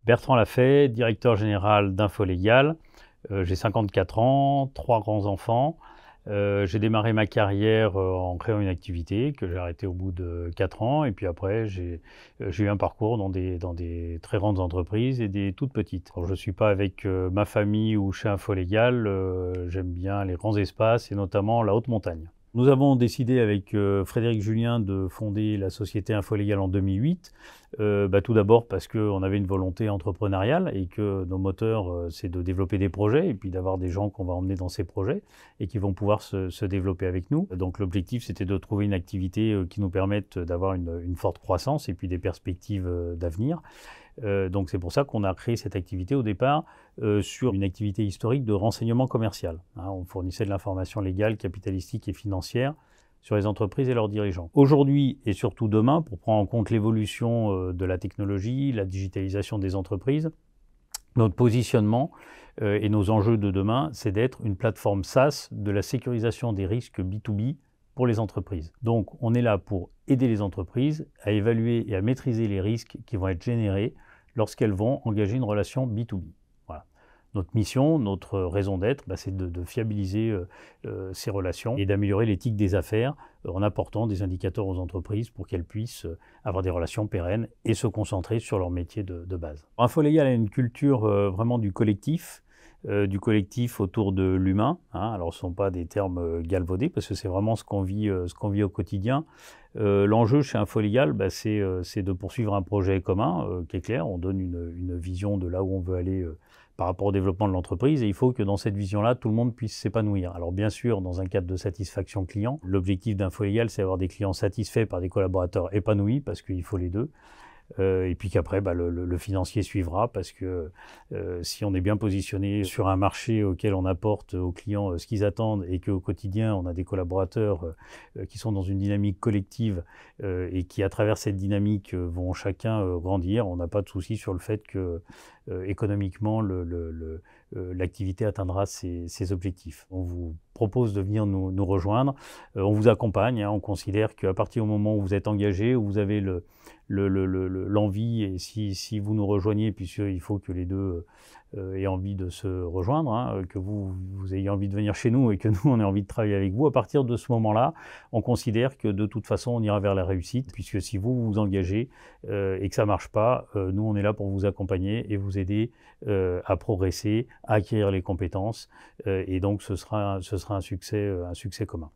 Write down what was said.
Bertrand Lafay, directeur général d'Infolégal. J'ai 54 ans, 3 grands-enfants. J'ai démarré ma carrière en créant une activité que j'ai arrêtée au bout de 4 ans. Et puis après, j'ai eu un parcours dans des très grandes entreprises et des toutes petites. Quand je ne suis pas avec ma famille ou chez Infolégal, j'aime bien les grands espaces et notamment la haute montagne. Nous avons décidé avec Frédéric Julien de fonder la société Infolégal en 2008. Tout d'abord parce qu'on avait une volonté entrepreneuriale et que nos moteurs, c'est de développer des projets et puis d'avoir des gens qu'on va emmener dans ces projets et qui vont pouvoir se développer avec nous. Donc l'objectif, c'était de trouver une activité qui nous permette d'avoir une forte croissance et puis des perspectives d'avenir. Donc c'est pour ça qu'on a créé cette activité au départ sur une activité historique de renseignement commercial. On fournissait de l'information légale, capitalistique et financière sur les entreprises et leurs dirigeants. Aujourd'hui et surtout demain, pour prendre en compte l'évolution de la technologie, la digitalisation des entreprises, notre positionnement et nos enjeux de demain, c'est d'être une plateforme SaaS de la sécurisation des risques B2B pour les entreprises. Donc on est là pour aider les entreprises à évaluer et à maîtriser les risques qui vont être générés lorsqu'elles vont engager une relation B2B. Voilà. Notre mission, notre raison d'être, c'est de fiabiliser ces relations et d'améliorer l'éthique des affaires en apportant des indicateurs aux entreprises pour qu'elles puissent avoir des relations pérennes et se concentrer sur leur métier de base. Infolégal a une culture vraiment du collectif autour de l'humain. Alors ce ne sont pas des termes galvaudés parce que c'est vraiment ce qu'on vit au quotidien. L'enjeu chez Infolégal, c'est de poursuivre un projet commun qui est clair. On donne une vision de là où on veut aller par rapport au développement de l'entreprise et il faut que dans cette vision-là, tout le monde puisse s'épanouir. Alors bien sûr, dans un cadre de satisfaction client, l'objectif d'Infolégal, c'est d'avoir des clients satisfaits par des collaborateurs épanouis parce qu'il faut les deux. Et puis qu'après, le financier suivra parce que si on est bien positionné sur un marché auquel on apporte aux clients ce qu'ils attendent et qu'au quotidien, on a des collaborateurs qui sont dans une dynamique collective et qui, à travers cette dynamique, vont chacun grandir, on n'a pas de souci sur le fait que économiquement, l'activité atteindra ses objectifs. On vous propose de venir nous rejoindre. On vous accompagne. On considère qu'à partir du moment où vous êtes engagé, où vous avez l'envie, et si vous nous rejoignez, puisqu'il faut que les deux aient envie de se rejoindre, que vous ayez envie de venir chez nous et que nous, on ait envie de travailler avec vous, à partir de ce moment-là, on considère que de toute façon, on ira vers la réussite, puisque si vous vous engagez et que ça ne marche pas, nous, on est là pour vous accompagner et vous aider à progresser, à acquérir les compétences, et donc ce sera un succès commun.